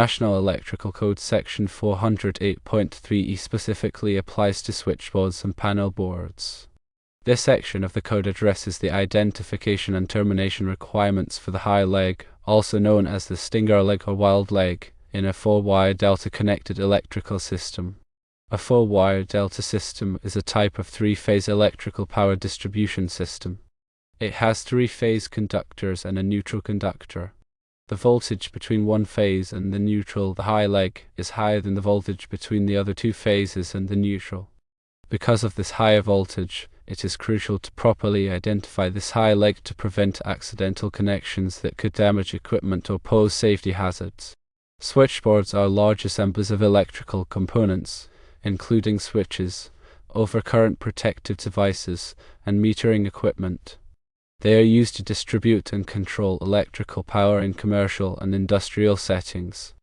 National Electrical Code Section 408.3e specifically applies to switchboards and panel boards. This section of the code addresses the identification and termination requirements for the high leg, also known as the stinger leg or wild leg, in a 4-wire delta-connected electrical system. A 4-wire delta system is a type of 3-phase electrical power distribution system. It has 3-phase conductors and a neutral conductor. The voltage between one phase and the neutral, the high leg, is higher than the voltage between the other two phases and the neutral. Because of this higher voltage, it is crucial to properly identify this high leg to prevent accidental connections that could damage equipment or pose safety hazards. Switchboards are large assemblies of electrical components, including switches, overcurrent protective devices, and metering equipment. They are used to distribute and control electrical power in commercial and industrial settings.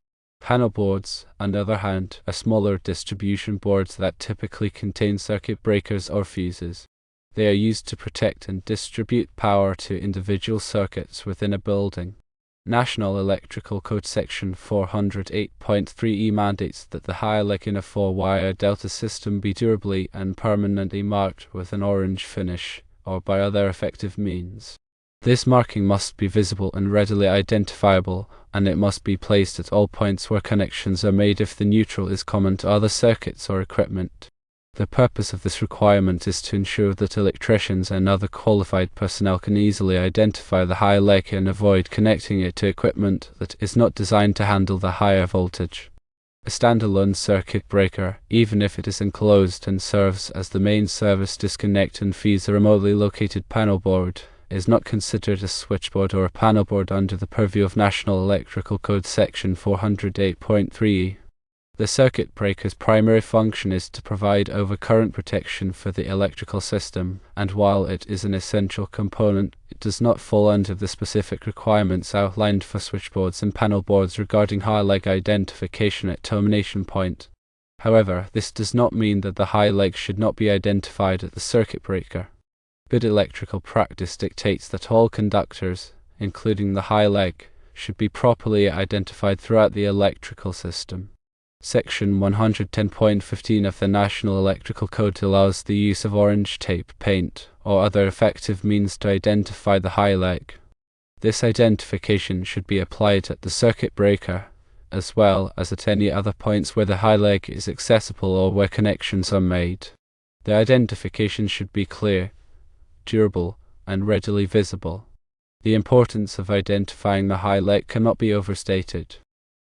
Panel boards, on the other hand, are smaller distribution boards that typically contain circuit breakers or fuses. They are used to protect and distribute power to individual circuits within a building. National Electrical Code Section 408.3e mandates that the high leg in a 4-wire delta system be durably and permanently marked with an orange finish, or by other effective means. This marking must be visible and readily identifiable, and it must be placed at all points where connections are made if the neutral is common to other circuits or equipment. The purpose of this requirement is to ensure that electricians and other qualified personnel can easily identify the high leg and avoid connecting it to equipment that is not designed to handle the higher voltage. A standalone circuit breaker, even if it is enclosed and serves as the main service disconnect and feeds a remotely located panel board, is not considered a switchboard or a panel board under the purview of National Electrical Code Section 408.3e. The circuit breaker's primary function is to provide overcurrent protection for the electrical system, and while it is an essential component, it does not fall under the specific requirements outlined for switchboards and panel boards regarding high leg identification at termination point. However, this does not mean that the high leg should not be identified at the circuit breaker. Good electrical practice dictates that all conductors, including the high leg, should be properly identified throughout the electrical system. Section 110.15 of the National Electrical Code allows the use of orange tape, paint, or other effective means to identify the high leg. This identification should be applied at the circuit breaker, as well as at any other points where the high leg is accessible or where connections are made. The identification should be clear, durable, and readily visible. The importance of identifying the high leg cannot be overstated.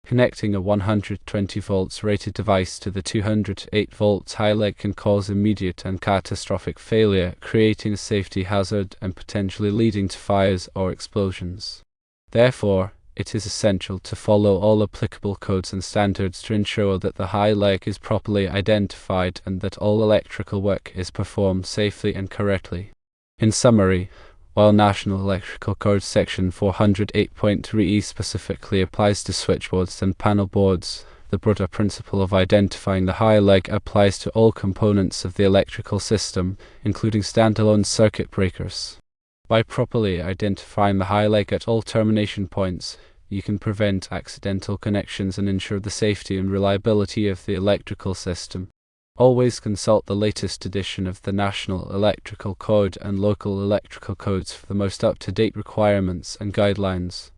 Connecting a 120 volts rated device to the 208 volts high leg can cause immediate and catastrophic failure, creating a safety hazard and potentially leading to fires or explosions. Therefore, it is essential to follow all applicable codes and standards to ensure that the high leg is properly identified and that all electrical work is performed safely and correctly. In summary, while National Electrical Code Section 408.3e specifically applies to switchboards and panel boards, the broader principle of identifying the high leg applies to all components of the electrical system, including standalone circuit breakers. By properly identifying the high leg at all termination points, you can prevent accidental connections and ensure the safety and reliability of the electrical system. Always consult the latest edition of the National Electrical Code and local electrical codes for the most up-to-date requirements and guidelines.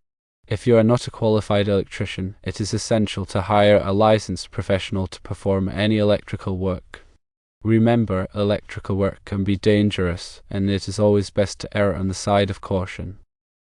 If you are not a qualified electrician, it is essential to hire a licensed professional to perform any electrical work. Remember, electrical work can be dangerous, and it is always best to err on the side of caution.